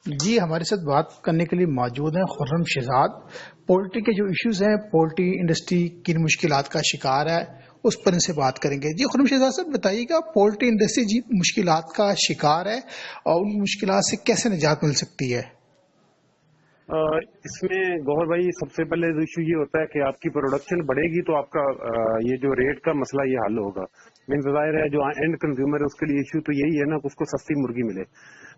جی ہمارے ساتھ بات کرنے کے لیے موجود ہیں خرم شہزاد۔ پولٹری کے جو ایشوز ہیں، پولٹری انڈسٹری کن مشکلات کا شکار ہے، اس پر ان سے بات کریں گے۔ جی خرم شہزاد صاحب بتائیے گا، پولٹری انڈسٹری جی مشکلات کا شکار ہے اور ان مشکلات سے کیسے نجات مل سکتی ہے؟ اس میں گوہر بھائی سب سے پہلے ایشو یہ ہوتا ہے کہ آپ کی پروڈکشن بڑھے گی تو آپ کا یہ جو ریٹ کا مسئلہ یہ حل ہوگا۔ مینس ظاہر ہے جو اینڈ کنزیومر ہے اس کے لیے ایشو تو یہی ہے نا کہ اس کو سستی مرغی ملے۔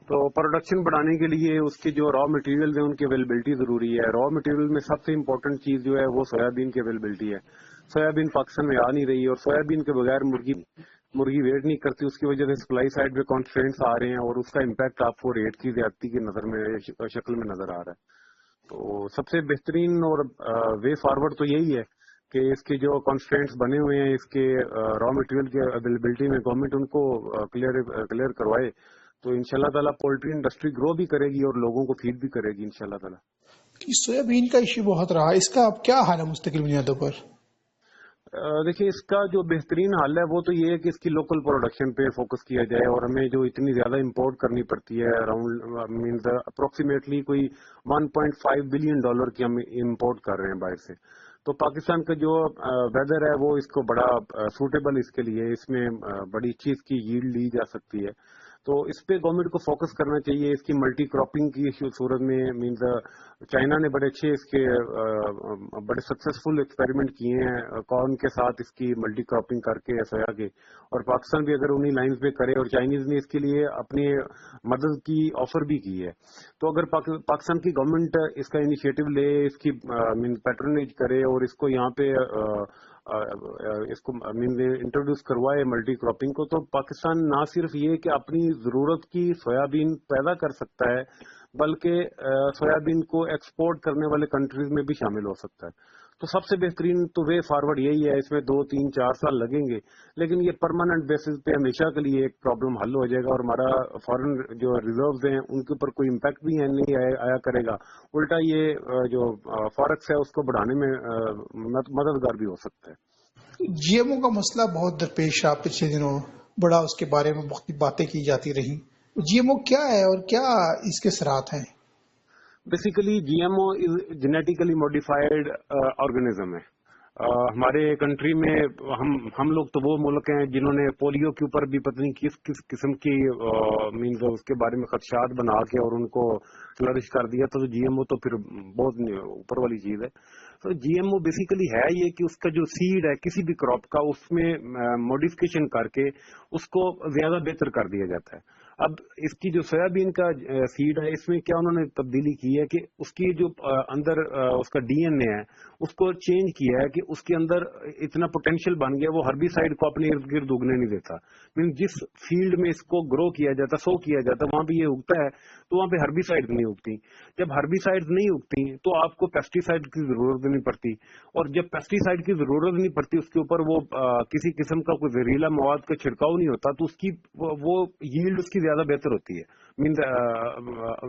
تو پروڈکشن بڑھانے کے لیے اس کے جو را مٹیریل ہیں ان کی اویلیبلٹی ضروری ہے۔ را مٹیریل میں سب سے امپورٹنٹ چیز جو ہے وہ سویابین کی اویلیبلٹی ہے۔ سویابین پاکستان میں آ نہیں رہی اور سویابین کے بغیر مرغی ویٹ نہیں کرتی، اس کی وجہ سے سپلائی سائڈ پہ کانسٹرینٹس آ رہے ہیں اور اس کا امپیکٹ آپ کو ریٹ کی زیادتی کی نظر میں شکل میں نظر آ رہا ہے۔ تو سب سے بہترین اور وے فارورڈ تو یہی ہے کہ اس کے جو کانسٹرینٹس بنے ہوئے ہیں اس کے را مٹیریل کے اویلیبلٹی میں گورنمنٹ ان کو کلیئر کروائے تو ان شاء اللہ تعالیٰ پولٹری انڈسٹری گرو بھی کرے گی اور لوگوں کو فیڈ بھی کرے گی ان شاء اللہ تعالیٰ۔ سویابین کا ایشو بہت رہا، اس کا اب کیا حال ہے مستقل بنیادوں پر؟ دیکھیے اس کا جو بہترین حل ہے وہ تو یہ ہے کہ اس کی لوکل پروڈکشن پہ فوکس کیا جائے اور ہمیں جو اتنی زیادہ امپورٹ کرنی پڑتی ہے اراؤنڈ مینز اپروکسیمیٹلی کوئی $1.5 بلین کی ہم امپورٹ کر رہے ہیں باہر سے۔ تو پاکستان کا جو ویدر ہے وہ اس کو بڑا سوٹیبل اس کے لیے، اس میں بڑی اچھی اس کی ییلڈ لی جا سکتی ہے۔ تو اس پہ گورنمنٹ کو فوکس کرنا چاہیے۔ اس کی ملٹی کراپنگ کی صورت میں مینز چائنا نے بڑے اچھے اس کے بڑے سکسیسفل ایکسپیریمنٹ کیے ہیں کارن کے ساتھ اس کی ملٹی کراپنگ کر کے سویا کے، اور پاکستان بھی اگر انہی لائنز پہ کرے، اور چائنیز نے اس کے لیے اپنی مدد کی آفر بھی کی ہے۔ تو اگر پاکستان کی گورنمنٹ اس کا انیشیٹو لے، اس کی پیٹرنیج کرے اور اس کو یہاں پہ اس کو انٹروڈیوس کروائے ملٹی کراپنگ کو، تو پاکستان نہ صرف یہ کہ اپنی ضرورت کی سویابین پیدا کر سکتا ہے بلکہ سویابین کو ایکسپورٹ کرنے والے کنٹریز میں بھی شامل ہو سکتا ہے۔ تو سب سے بہترین تو وے فارورڈ یہی ہے۔ اس میں 2 3 4 سال لگیں گے لیکن یہ پرماننٹ بیسس پہ ہمیشہ کے لیے ایک پرابلم حل ہو جائے گا اور ہمارا فارن جو ریزروز ہیں ان کے اوپر کوئی امپیکٹ بھی نہیں آیا کرے گا، الٹا یہ جو فارکس ہے اس کو بڑھانے میں مددگار بھی ہو سکتا ہے۔ جی ایم او کا مسئلہ بہت درپیش رہا پچھلے دنوں، بڑا اس کے بارے میں مختلف باتیں کی جاتی رہی۔ جی ایم او کیا ہے اور کیا اس کے اثرات ہیں؟ Basically G M O genetically modified organism ہے۔ ہمارے کنٹری میں ہم لوگ تو وہ ملک ہیں جنہوں نے پولیو کے اوپر بھی پتہ نہیں کس قسم کی مینز اس کے بارے میں خدشات بنا کے اور ان کو فلرش کر دیا، تو جی ایم او تو پھر بہت اوپر والی چیز ہے۔ تو جی ایم او بیسیکلی ہے یہ کہ اس کا جو سیڈ ہے کسی بھی کراپ کا، اس میں موڈیفکیشن کر کے اس کو زیادہ بہتر کر دیا جاتا ہے۔ اب اس کی جو سویابین کا سیڈ ہے اس میں کیا انہوں نے تبدیلی کی ہے کہ اس کی جو اندر اس کا ڈی این اے ہے اس کو چینج کیا ہے کہ اس کے اندر اتنا پوٹینشیل بن گیا، وہ ہربی سائڈ کو اپنے ارد گرد اگنے نہیں دیتا۔ جس فیلڈ میں اس کو گرو کیا جاتا، سو کیا جاتا، وہاں پہ یہ اگتا ہے تو وہاں پہ ہربی سائڈ نہیں اگتی۔ جب ہربی سائڈ نہیں اگتی تو آپ کو پیسٹی سائڈ کی ضرورت نہیں پڑتی، اور جب پیسٹی سائڈ کی ضرورت نہیں پڑتی اس کے اوپر وہ کسی قسم کا کوئی زہریلا مواد کا چھڑکاؤ نہیں ہوتا، تو اس کی وہ ییلڈ اس کی زیادہ بہتر ہوتی ہے مینز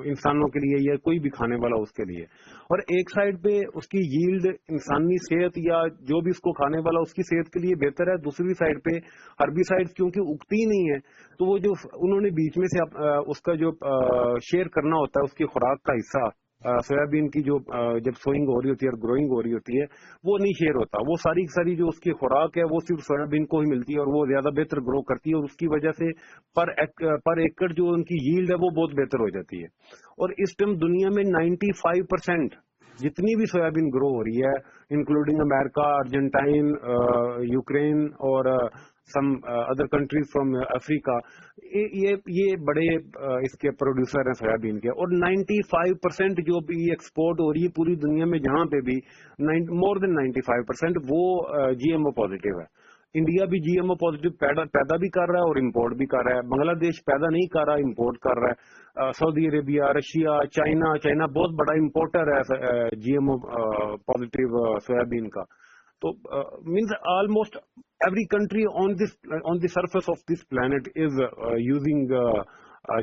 انسانوں کے لیے یا کوئی بھی کھانے والا اس کے لیے۔ اور ایک سائڈ پہ اس کی ییلڈ انسانی صحت یا جو بھی اس کو کھانے والا اس کی صحت کے لیے بہتر ہے، دوسری سائڈ پہ ہربی سائڈ کیونکہ اگتی ہی نہیں ہے تو وہ جو انہوں نے بیچ میں سے اس کا جو شیئر کرنا ہوتا ہے اس کی خوراک کا حصہ سویابین کی جو جب سوئنگ ہو رہی ہوتی ہے اور گروئنگ ہو رہی ہوتی ہے وہ نہیں شیئر ہوتا، وہ ساری جو اس کی خوراک ہے وہ صرف سویابین کو ہی ملتی ہے اور وہ زیادہ بہتر گرو کرتی ہے، اور اس کی وجہ سے پر ایکڑ جو ان کی ییلڈ ہے وہ بہت بہتر ہو جاتی ہے۔ اور اس ٹائم دنیا میں 95% جتنی بھی سویابین گرو ہو رہی ہے انکلوڈنگ امریکہ، ارجنٹائن، یوکرین اور some other countries from Africa, یہ بڑے اس کے پروڈیوسر ہیں سویابین کے، اور 95% جو بھی ایکسپورٹ ہو رہی ہے پوری دنیا میں جہاں پہ بھی مور دین 95% وہ جی ایم او پازیٹیو ہے۔ انڈیا بھی جی ایم او پازیٹیو پیدا بھی کر رہا ہے اور امپورٹ بھی کر رہا ہے۔ بنگلہ دیش پیدا نہیں کر رہا، امپورٹ کر رہا ہے۔ سعودی عربیہ، رشیا، چائنا بہت بڑا امپورٹر ہے G M O positive soybean کا۔ تو means almost every country on the surface of this plant is using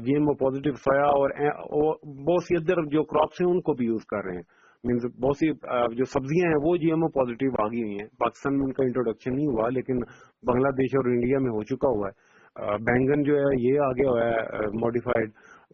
G M O positive soya, اور بہت سی ادر جو کراپس ہیں ان کو بھی یوز کر رہے ہیں۔ مینز بہت سی جو سبزیاں ہیں وہ جی ایم او پازیٹیو آ گئی ہوئی ہیں، پاکستان میں ان کا انٹروڈکشن نہیں ہوا لیکن بنگلہ دیش اور انڈیا میں ہو چکا ہوا ہے۔ بینگن جو ہے یہ آ گیا ہوا ہے موڈیفائڈ،